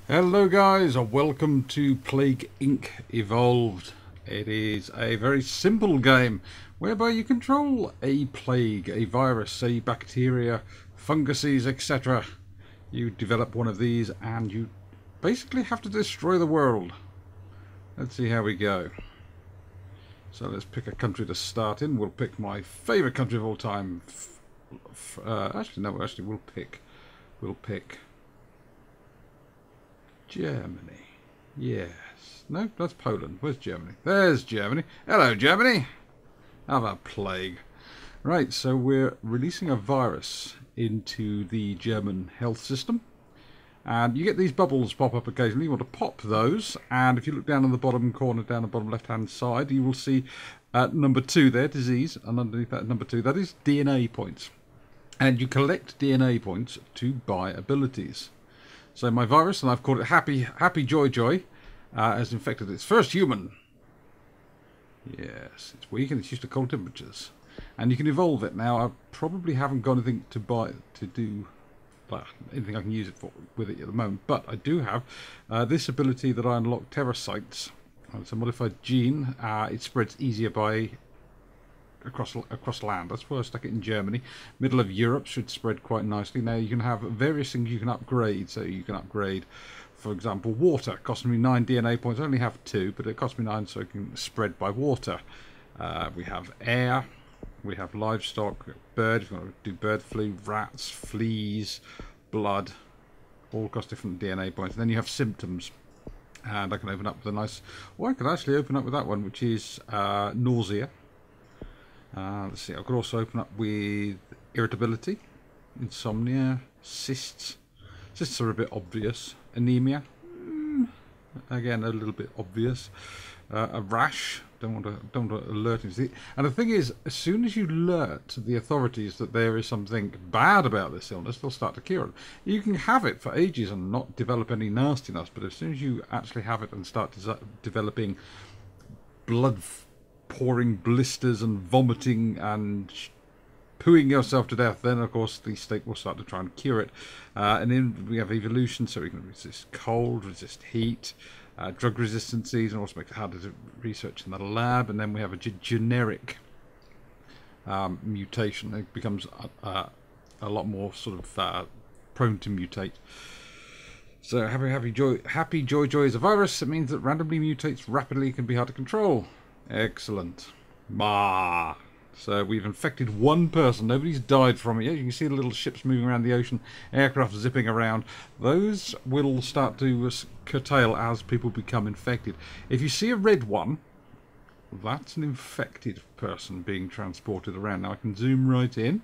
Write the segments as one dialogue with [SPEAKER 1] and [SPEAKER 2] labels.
[SPEAKER 1] Hello guys, and welcome to Plague Inc. Evolved. It is a very simple game whereby you control a plague, a virus, a bacteria, funguses, etc. You develop one of these and you basically have to destroy the world. Let's see how we go. So let's pick a country to start in. We'll pick my favourite country of all time. We'll pick Germany. Yes. No, that's Poland. Where's Germany? There's Germany. Hello, Germany. Have a plague. Right, so we're releasing a virus into the German health system. And you get these bubbles pop up occasionally. You want to pop those. And if you look down on the bottom corner, down the bottom left-hand side, you will see number 2 there, disease. And underneath that number 2, that is DNA points. And you collect DNA points to buy abilities. So my virus, and I've called it Happy Joy Joy, has infected its first human. Yes, it's weak and it's used to cold temperatures. And you can evolve it. Now, I probably haven't got anything to buy to do, well, anything I can use it for with it at the moment. But I do have this ability that I unlock, Terrasites. It's a modified gene. It spreads easier by across land. That's why I stuck it in Germany. Middle of Europe should spread quite nicely. Now you can have various things you can upgrade. So you can upgrade, for example, water. It cost me 9 DNA points. I only have 2, but it cost me 9 so it can spread by water. We have air. We have livestock. Bird. If you want to do bird flu, rats, fleas, blood. All cost different DNA points. And then you have symptoms. And I can open up with a nice... Well, I could actually open up with that one, which is nausea. Let's see, I could also open up with irritability, insomnia, cysts. Cysts are a bit obvious. Anemia, again a little bit obvious. A rash, don't want to alert you. And the thing is, as soon as you alert the authorities that there is something bad about this illness, they'll start to cure it. You can have it for ages and not develop any nastiness, but as soon as you actually have it and start developing blood pouring blisters and vomiting and pooing yourself to death, then of course the state will start to try and cure it. And then we have evolution, so we can resist cold, resist heat, drug resistances, and also make it harder to research in the lab. And then we have a generic mutation. It becomes a lot more sort of prone to mutate. So happy joy joy is a virus. It means that randomly mutates rapidly, can be hard to control. Excellent. So we've infected one person. Nobody's died from it yet. You can see the little ships moving around the ocean, aircraft zipping around. Those will start to curtail as people become infected. If you see a red one, that's an infected person being transported around. Now I can zoom right in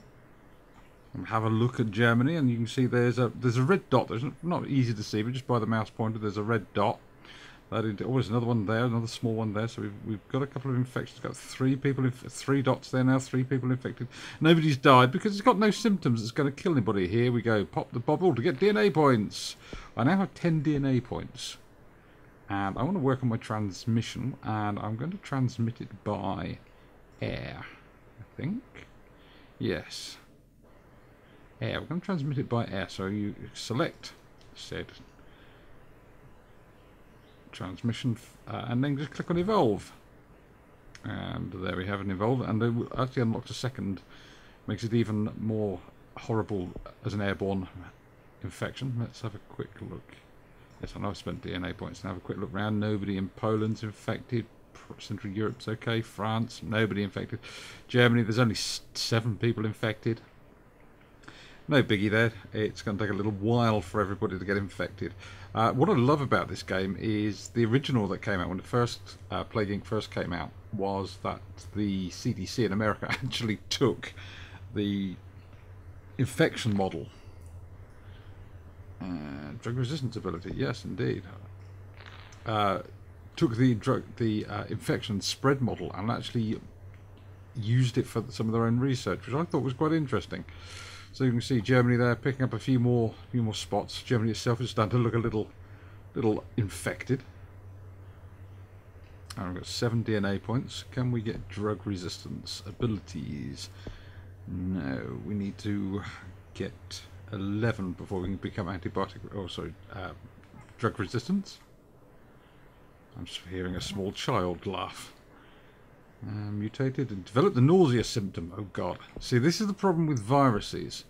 [SPEAKER 1] and have a look at Germany, and you can see there's a red dot. There's not easy to see, but just by the mouse pointer, there's a red dot. There's another one there, another small one there. So we've got a couple of infections. We've got 3 people, 3 dots there now. 3 people infected. Nobody's died because it's got no symptoms. It's going to kill anybody. Here we go. Pop the bubble to get DNA points. I now have 10 DNA points, and I want to work on my transmission. And I'm going to transmit it by air. I think. Yes. Air. We're going to transmit it by air. So you select said transmission, and then just click on evolve, and there we have an evolve, and it actually unlocks a second, makes it even more horrible as an airborne infection. Let's have a quick look. Yes, I know I spent DNA points. Now have a quick look around. Nobody in Poland's infected. Central Europe's okay. France, nobody infected. Germany, there's only 7 people infected. No biggie there. It's going to take a little while for everybody to get infected. What I love about this game is the original that came out when it first, Plague Inc. first came out, was that the CDC in America actually took the infection model. Drug resistance ability, yes indeed. Took the infection spread model and actually used it for some of their own research, which I thought was quite interesting. So you can see Germany there picking up a few more spots. Germany itself is starting to look a little infected. And we've got 7 DNA points. Can we get drug resistance abilities? No, we need to get 11 before we can become antibiotic. Oh, sorry, drug resistance. I'm just hearing a small child laugh. Mutated and developed the nausea symptom. Oh god. See, this is the problem with viruses.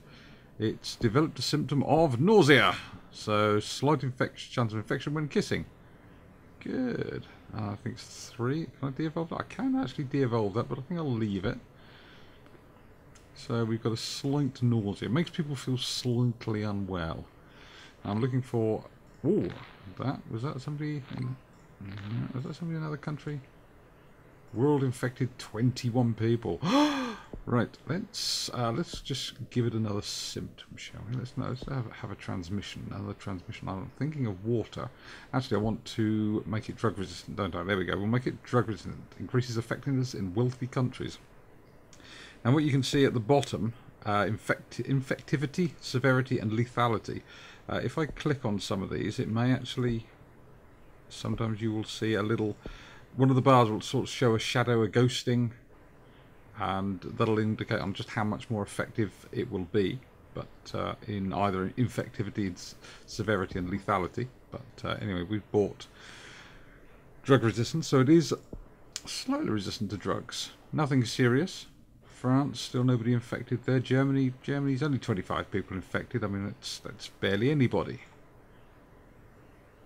[SPEAKER 1] It's developed a symptom of nausea. So, slight chance of infection when kissing. Good. I think it's 3. Can I de-evolve that? I can actually de-evolve that, but I think I'll leave it. So, we've got a slight nausea. It makes people feel slightly unwell. I'm looking for... Oh, that... Was that somebody in... Was that somebody in another country? World infected 21 people. Right, let's just give it another symptom, shall we? Let's have a transmission, another transmission. I'm thinking of water. Actually, I want to make it drug resistant, don't I? There we go. We'll make it drug resistant. Increases effectiveness in wealthy countries. And what you can see at the bottom, infectivity, severity, and lethality. If I click on some of these, it may actually... Sometimes you will see a little... One of the bars will sort of show a shadow, a ghosting, and that'll indicate on just how much more effective it will be. But in either infectivity, severity, and lethality. But anyway, we've bought drug resistance, so it is slightly resistant to drugs. Nothing serious. France, still nobody infected there. Germany's only 25 people infected. I mean, that's barely anybody.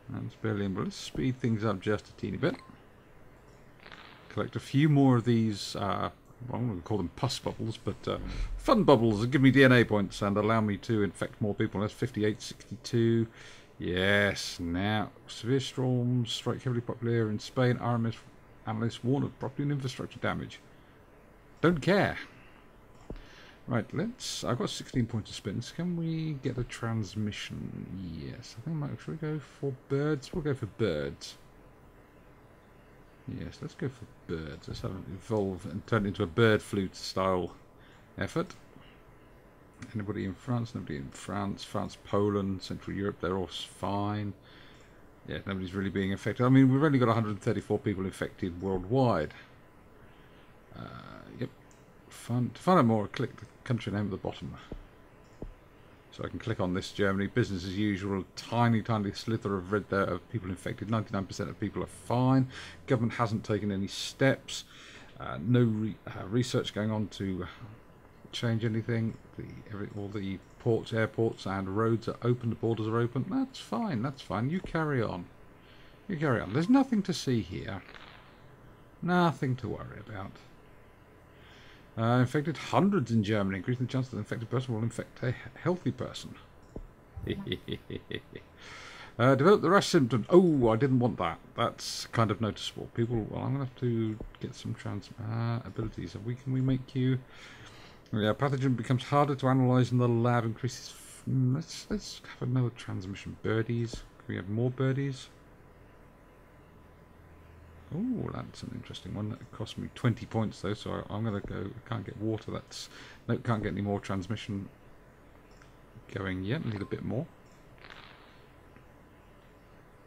[SPEAKER 1] That's barely anybody. Let's speed things up just a teeny bit. Collect a few more of these, well, I'm going to call them pus bubbles, but fun bubbles that give me DNA points and allow me to infect more people. That's 58, 62. Yes, now, severe storms strike heavily popular in Spain. RMS analysts warn of property and infrastructure damage. Don't care. Right, I've got 16 points of spins. Can we get a transmission? Yes, I think should we go for birds? We'll go for birds. Yes, let's go for birds. Let's have it evolve and turn it into a bird flute style effort. Anybody in France? Nobody in France. France, Poland, Central Europe, they're all fine. Yeah, nobody's really being affected. I mean, we've only got 134 people infected worldwide. Yep. To find out more, click the country name at the bottom. So I can click on this, Germany, business as usual, tiny slither of red there of people infected, 99% of people are fine, government hasn't taken any steps, no research going on to change anything, all the ports, airports and roads are open, the borders are open, that's fine, you carry on, there's nothing to see here, nothing to worry about. Infected hundreds in Germany, increasing the chance that an infected person will infect a healthy person. Develop the rash symptom. Oh, I didn't want that. That's kind of noticeable. People, well, I'm going to have to get some abilities. Can we make you... Yeah, pathogen becomes harder to analyse in the lab, increases... Let's have another transmission. Birdies. Can we have more birdies? Oh, that's an interesting one. That cost me 20 points though, so I'm going to go... I can't get water. No, can't get any more transmission going yet. Need a bit more.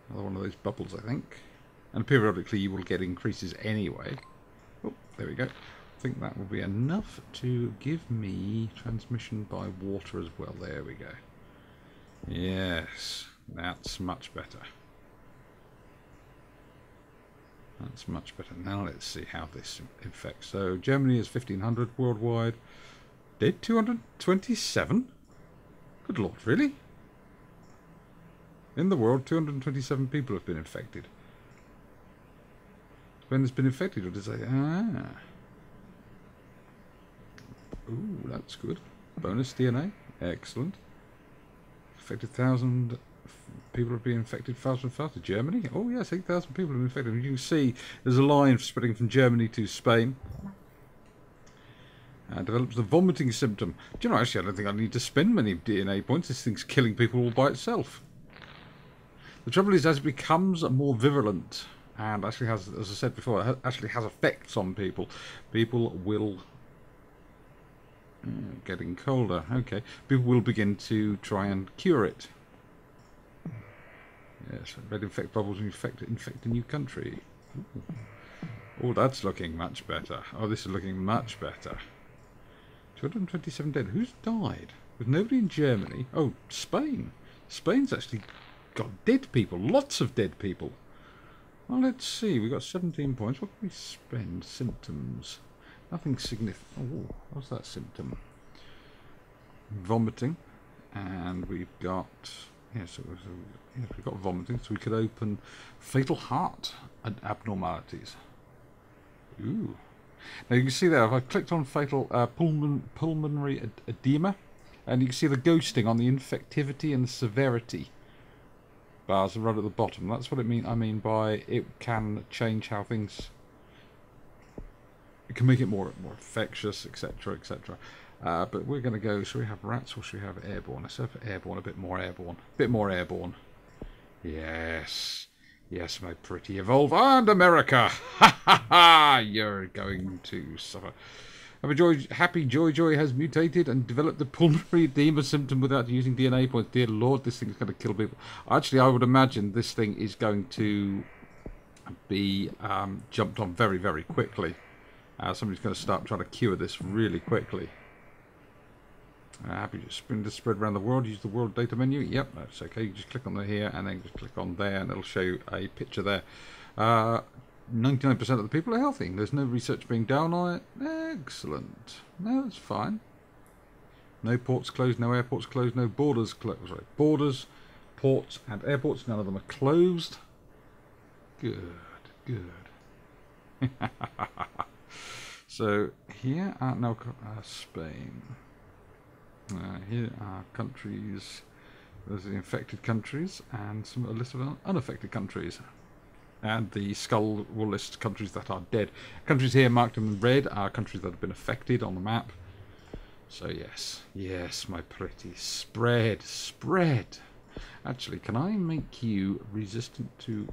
[SPEAKER 1] Another one of those bubbles, I think. And periodically you will get increases anyway. Oh, there we go. I think that will be enough to give me transmission by water as well. There we go. Yes, that's much better. That's much better. Now let's see how this infects. So Germany is 1,500 worldwide. Dead 227? Good lord, really? In the world, 227 people have been infected. When has been infected, or does it say... Ah. Ooh, that's good. Bonus DNA. Excellent. Affected 1,000... People are being infected faster and faster. Germany? Oh yes, 8,000 people have been infected. You can see there's a line spreading from Germany to Spain. Develops the vomiting symptom. Do you know, actually I don't think I need to spend many DNA points. This thing's killing people all by itself. The trouble is, as it becomes more virulent, and actually has, as I said before, it actually has effects on people, people will... getting colder. Okay. People will begin to try and cure it. Yes, red infect bubbles infect a new country. Ooh. Oh, that's looking much better. Oh, this is looking much better. 227 dead. Who's died? With nobody in Germany. Oh, Spain. Spain's actually got dead people. Lots of dead people. Well, let's see. We've got 17 points. What can we spend? Symptoms. Nothing significant. Oh, what's that symptom? Vomiting. And we've got... Yes, we've got vomiting. So we could open fatal heart abnormalities. Ooh. Now you can see there, if I clicked on fatal pulmonary edema, and you can see the ghosting on the infectivity and the severity bars right at the bottom. That's what I mean by it can change how things... It can make it more infectious, etc., etc. But we're going to go... Should we have rats or should we have airborne? Let's have airborne, a bit more airborne. A bit more airborne. Yes. Yes, my pretty evolve. And America! Ha ha ha! You're going to suffer. Happy Joy has mutated and developed the pulmonary edema symptom without using DNA points. Dear Lord, this thing is going to kill people. Actually, I would imagine this thing is going to be jumped on very, very quickly. Somebody's going to start trying to cure this really quickly. Happy to spread around the world. Use the world data menu. Yep, that's okay. You just click on here and then just click on there and it'll show you a picture there. 99% of the people are healthy. There's no research being done on it. Excellent. No, that's fine. No ports closed, no airports closed, no borders closed. Sorry, borders, ports and airports, none of them are closed. Good, good. So here are now Spain. Here are countries. Those are the infected countries, and a list of unaffected countries. And the skull will list countries that are dead. Countries here marked in red are countries that have been affected on the map. So yes, yes, my pretty, spread. Actually, can I make you resistant to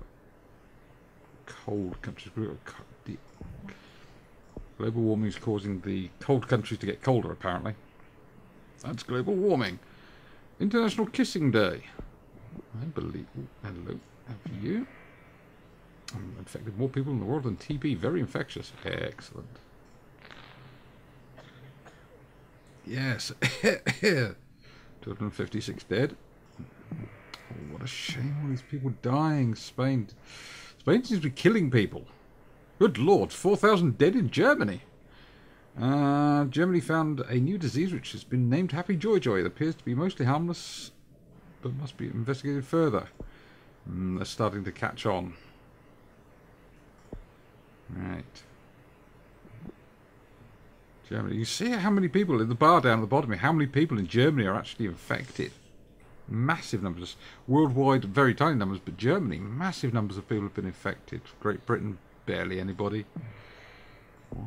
[SPEAKER 1] cold countries? Global warming is causing the cold countries to get colder, apparently. That's global warming. International Kissing Day. I believe... Hello. Have you? Infected more people in the world than TB. Very infectious. Excellent. Yes. 256 dead. Oh, what a shame. All these people dying. Spain seems to be killing people. Good Lord. 4,000 dead in Germany. Germany found a new disease which has been named Happy Joy. It appears to be mostly harmless, but must be investigated further. They're starting to catch on. Right. Germany. You see how many people in the bar down at the bottom here, how many people in Germany are actually infected? Massive numbers. Worldwide, very tiny numbers, but Germany, massive numbers of people have been infected. Great Britain, barely anybody.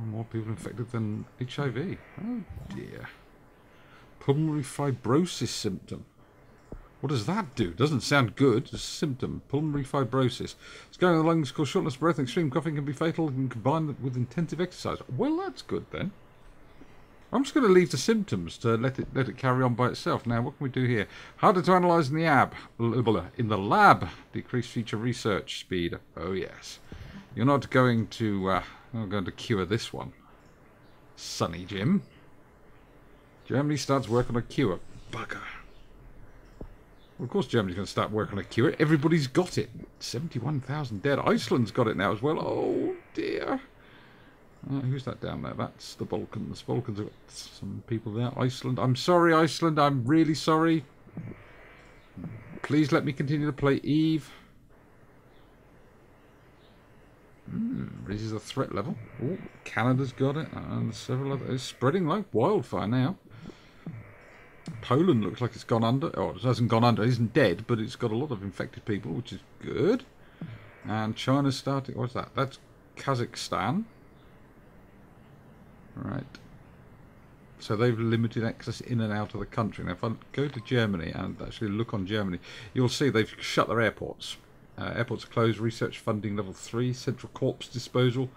[SPEAKER 1] More people infected than HIV. Oh dear. Pulmonary fibrosis symptom. What does that do? Doesn't sound good. It's a symptom. Pulmonary fibrosis. It's going in the lungs, cause shortness of breath, and extreme coughing can be fatal and combined with intensive exercise. Well, that's good then. I'm just going to leave the symptoms to let it carry on by itself. Now, what can we do here? Harder to analyse in the lab. Decrease future research speed. Oh yes. You're not going to cure this one, Sonny Jim. Germany starts work on a cure. Bugger. Well, of course Germany's going to start work on a cure. Everybody's got it. 71,000 dead. Iceland's got it now as well. Oh dear. Who's that down there? That's the Balkans. Balkans have got some people there. Iceland. I'm sorry, Iceland. I'm really sorry. Please let me continue to play Eve. Raises the threat level. Oh, Canada's got it, and several others. It's spreading like wildfire now. Poland looks like it's gone under. Oh, it hasn't gone under. It isn't dead, but it's got a lot of infected people, which is good. And China's starting. What's that? That's Kazakhstan. Right. So they've limited access in and out of the country. Now, if I go to Germany and actually look on Germany, you'll see they've shut their airports. Airports are closed, research funding level 3, central corpse disposal,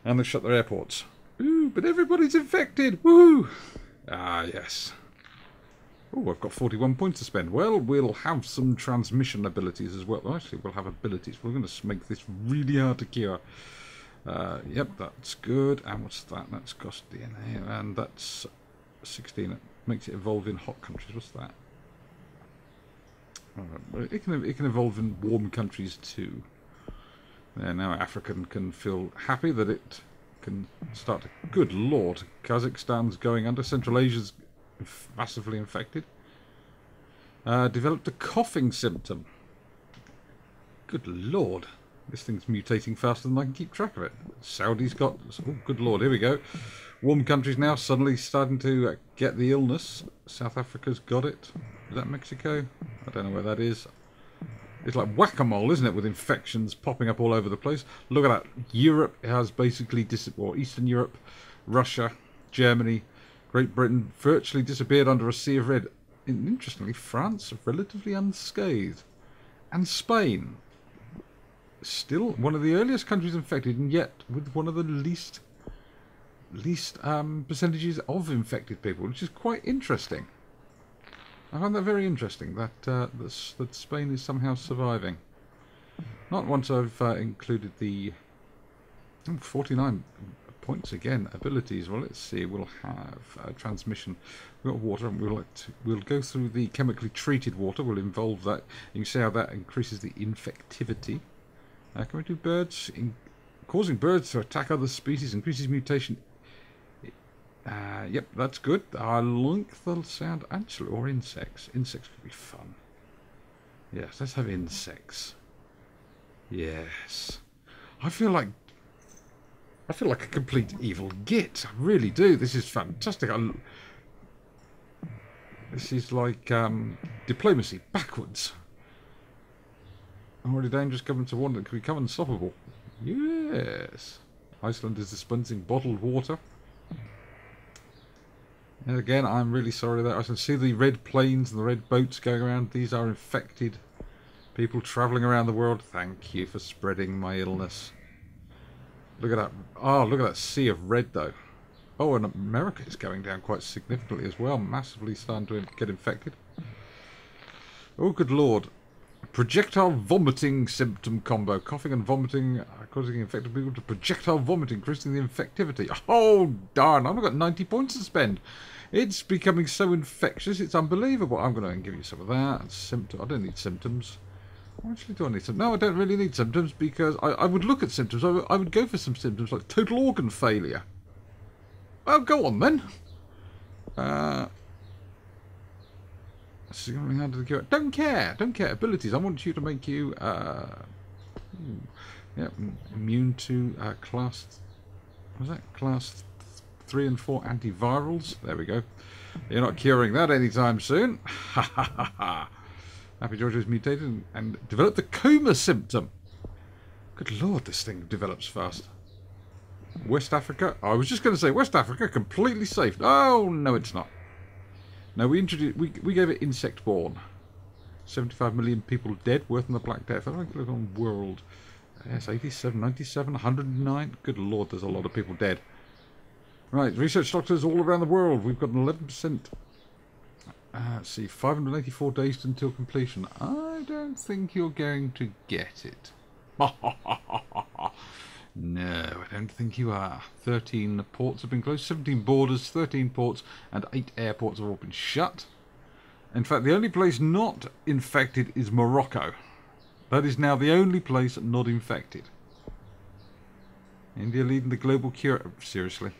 [SPEAKER 1] and they've shut their airports. Ooh, but everybody's infected! Woohoo! Ah, yes. Oh, I've got 41 points to spend. Well, we'll have some transmission abilities as well. Actually, we'll have abilities. We're going to make this really hard to cure. Yep, that's good. And what's that? That's cost DNA, and that's 16. It makes it evolve in hot countries. What's that? It can evolve in warm countries too. There, now Africa can feel happy that it can start to... Good lord, Kazakhstan's going under. Central Asia's massively infected. Developed a coughing symptom. Good lord. This thing's mutating faster than I can keep track of it. Saudi's got... Oh, good lord, here we go. Warm countries now suddenly starting to get the illness. South Africa's got it. Is that Mexico? I don't know where that is. It's like whack-a-mole, isn't it, with infections popping up all over the place. Look at that. Europe has basically... Or Eastern Europe, Russia, Germany, Great Britain virtually disappeared under a sea of red. And interestingly, France relatively unscathed. And Spain, still one of the earliest countries infected, and yet with one of the least percentages of infected people, which is quite interesting. I find that very interesting that that Spain is somehow surviving. Not once I've included the 49 points again. Abilities. Well, let's see. We'll have transmission. We've got water, and we'll go through the chemically treated water. We'll involve that. You can see how that increases the infectivity. Can we do birds? Causing birds to attack other species increases mutation. Yep, that's good. I like the sound, actually, or insects. Insects could be fun. Yes, let's have insects. Yes. I feel like a complete evil git. I really do. This is fantastic. This is like diplomacy backwards. Already dangerous government to one that could become unstoppable. Yes. Iceland is dispensing bottled water. And again, I'm really sorry that I can see the red planes and the red boats going around. These are infected people travelling around the world. Thank you for spreading my illness. Look at that. Oh, look at that sea of red, though. Oh, and America is going down quite significantly as well. Massively starting to get infected. Oh, good lord. Projectile vomiting symptom combo. Coughing and vomiting causing infected people to projectile vomiting, increasing the infectivity. Oh, darn. I've got 90 points to spend. It's becoming so infectious. It's unbelievable. I'm going to give you some of that. Symptom. I don't need symptoms. Actually, do I need symptoms? No, I don't really need symptoms because I would look at symptoms. I would go for some symptoms like total organ failure. Well, go on then. Don't care. Don't care. Abilities. I want you to make you immune to class. Was that class 3 and 4 antivirals? There we go. You're not curing that anytime soon. Ha ha ha ha. Happy George is mutated and developed the coma symptom. Good lord, this thing develops fast. West Africa. I was just going to say West Africa completely safe. Oh no, it's not. No, we gave it insect born. 75 million people dead, worth in the Black Death. I don't look on world. Yes, 87, 97, 109. Good lord, there's a lot of people dead. Right, research doctors all around the world. We've got an 11%. Let's see, 584 days until completion. I don't think you're going to get it. No, I don't think you are. 13 ports have been closed, 17 borders, 13 ports, and 8 airports have all been shut. In fact, the only place not infected is Morocco. That is now the only place not infected. India leading the global cure. Seriously.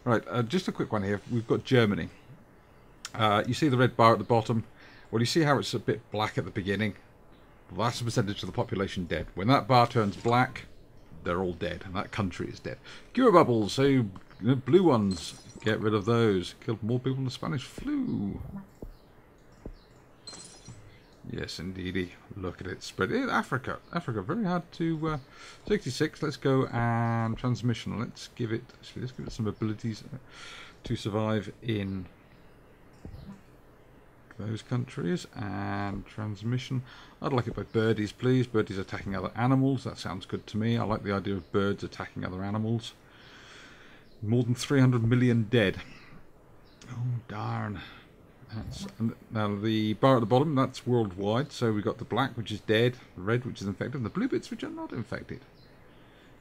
[SPEAKER 1] Right, just a quick one here. We've got Germany. You see the red bar at the bottom? Well, you see how it's a bit black at the beginning? Well, that's the percentage of the population dead. When that bar turns black, they're all dead, and that country is dead. Cure bubbles, so blue ones, get rid of those. Killed more people than the Spanish flu. Yes, indeedy. Look at it spread. Africa, very hard to... 66, let's go and transmission. Let's give it some abilities to survive in those countries. And transmission. I'd like it by birdies, please. Birdies attacking other animals. That sounds good to me. I like the idea of birds attacking other animals. More than 300 million dead. Oh, darn. Now the bar at the bottom, that's worldwide. So we've got the black, which is dead, the red, which is infected, and the blue bits, which are not infected.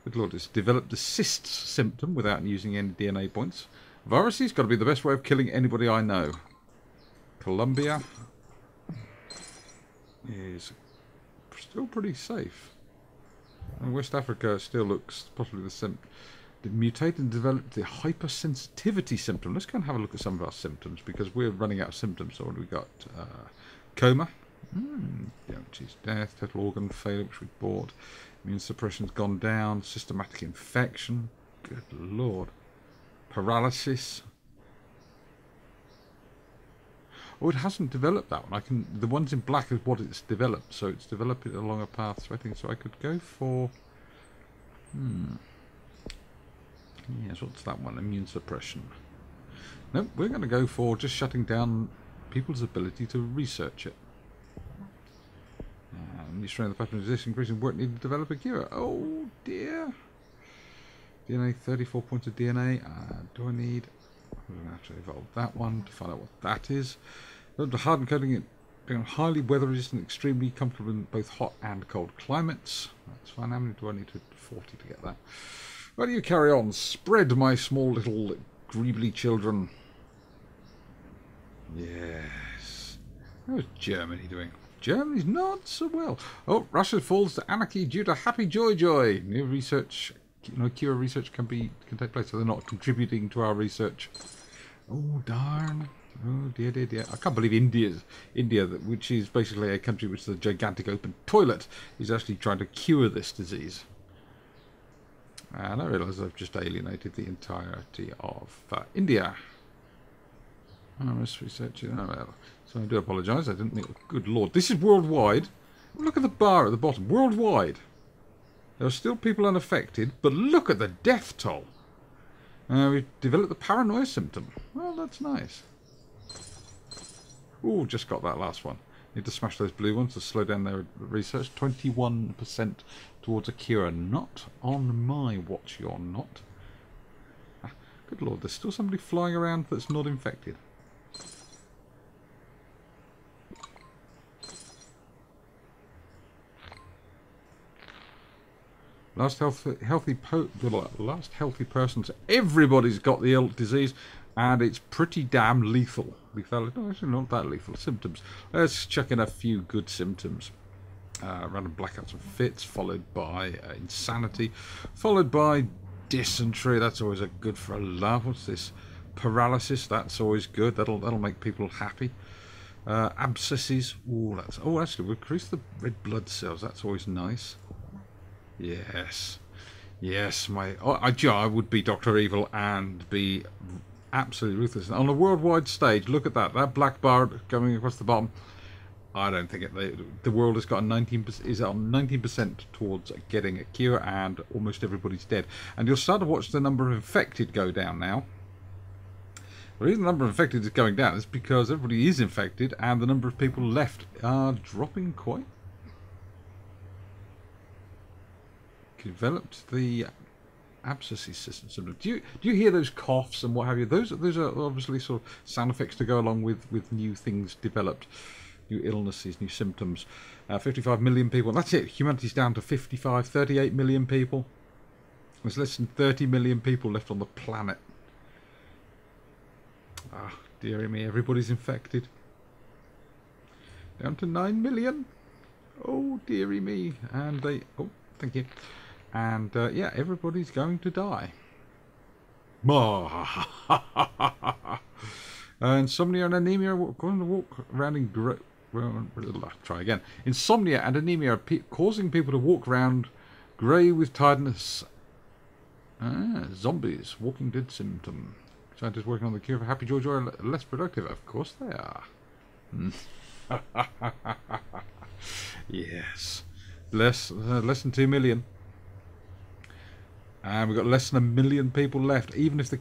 [SPEAKER 1] Good lord, it's developed the cysts symptom without using any DNA points. Viruses got to be the best way of killing anybody I know. Colombia is still pretty safe. And West Africa still looks possibly the same. The mutated and developed the hypersensitivity symptom. Let's go and have a look at some of our symptoms because we're running out of symptoms. So what have we got? Coma. Geez, death, total organ failure, which we bought. Immune suppression's gone down. Systematic infection. Good lord. Paralysis. Oh, it hasn't developed that one. The ones in black is what it's developed, so it's developed it along a path threatening. So I could go for. Yes, what's that one? Immune suppression. No, we're going to go for just shutting down people's ability to research it. Destroying the pattern of resistance, increasing work needed to develop a cure. Oh dear. DNA, 34 points of DNA. Do I need... We're going to have to evolve that one to find out what that is. The hardened coating it being highly weather resistant, extremely comfortable in both hot and cold climates. That's fine. How many do I need to 40 to get that? Why do you carry on? Spread, my small little greebly children. Yes. How's Germany doing? Germany's not so well. Oh, Russia falls to anarchy due to happy joy. New research, cure research can take place, so they're not contributing to our research. Oh darn! Oh dear. I can't believe India, which is basically a country which is a gigantic open toilet, is actually trying to cure this disease. And I realise I've just alienated the entirety of India. I must research it. So I do apologise. I didn't think. Good lord, this is worldwide. Look at the bar at the bottom. Worldwide. There are still people unaffected, but look at the death toll. We've developed the paranoia symptom. Well, that's nice. Ooh, just got that last one. Need to smash those blue ones to slow down their research. 21% towards a cure. Not on my watch, you're not. Good lord, there's still somebody flying around that's not infected. Last healthy person. So everybody's got the disease, and it's pretty damn lethal. Lethal? No, actually not that lethal. Symptoms. Let's chuck in a few good symptoms. Random blackouts and fits, followed by insanity, followed by dysentery. That's always a good for a laugh. What's this? Paralysis. That's always good. That'll make people happy. Abscesses. Actually, we'll increase the red blood cells. That's always nice. Yes, I would be Dr. Evil and be absolutely ruthless. On a worldwide stage, look at that. That black bar going across the bottom. I don't think the world has got 19%, is on 19% towards getting a cure, and almost everybody's dead. And you'll start to watch the number of infected go down now. The reason the number of infected is going down is because everybody is infected, and the number of people left are dropping quite. Developed the abscesses system. Do you hear those coughs and what have you? Those are obviously sort of sound effects to go along with new things developed, new illnesses, new symptoms. 55 million people. That's it. Humanity's down to 38 million people. There's less than 30 million people left on the planet. Ah, dearie me, everybody's infected. Down to 9 million. Oh, dearie me. And they... Oh, thank you. And, yeah, everybody's going to die. Insomnia and anemia are going to walk around in... Try again. Insomnia and anemia are causing people to walk around grey with tiredness. Zombies. Walking Dead symptom. Scientists working on the cure for happy joy are less productive. Of course they are. Yes. Less than 2 million. And we've got less than 1 million people left. Even if the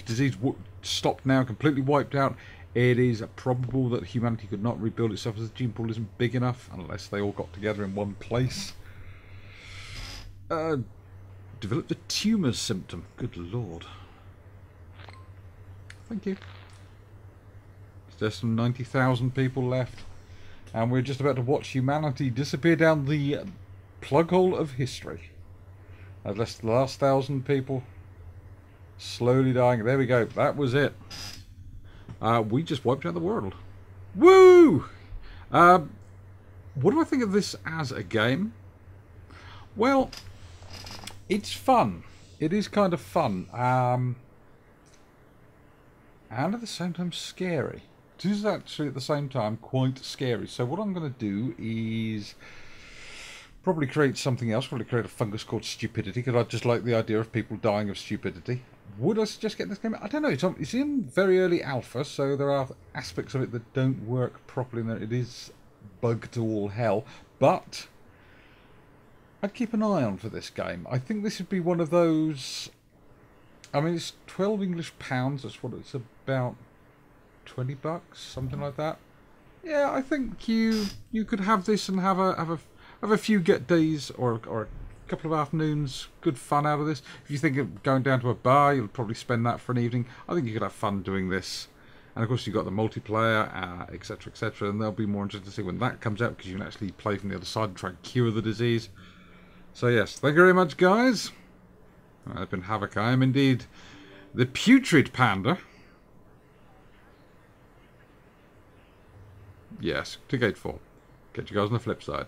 [SPEAKER 1] disease stopped now, completely wiped out, it is probable that humanity could not rebuild itself as the gene pool isn't big enough unless they all got together in one place. Developed the tumours symptom. Good lord. Thank you. There's some 90,000 people left. And we're just about to watch humanity disappear down the plug hole of history. Unless the last 1,000 people slowly dying. There we go. That was it. We just wiped out the world. Woo! What do I think of this as a game? Well, it's fun. It is kind of fun. And at the same time scary. It is actually at the same time quite scary. So what I'm going to do is probably create something else. Probably create a fungus called stupidity, because I just like the idea of people dying of stupidity. Would I suggest getting this game? I don't know. It's in very early alpha, so there are aspects of it that don't work properly, and it is bugged to all hell. But I'd keep an eye on for this game. I think this would be one of those. I mean, it's 12 English pounds. That's what it's about. 20 bucks, something like that. Yeah, I think you could have this and have a few get days or a couple of afternoons, good fun out of this. If you think of going down to a bar, you'll probably spend that for an evening. I think you could have fun doing this. And of course you've got the multiplayer, etc, etc, and they'll be more interested to see when that comes out, because you can actually play from the other side and try and cure the disease. So yes, thank you very much, guys. I've been Havoc. I am indeed the Putrid Panda. Yes, to Gate 4. Catch you guys on the flip side.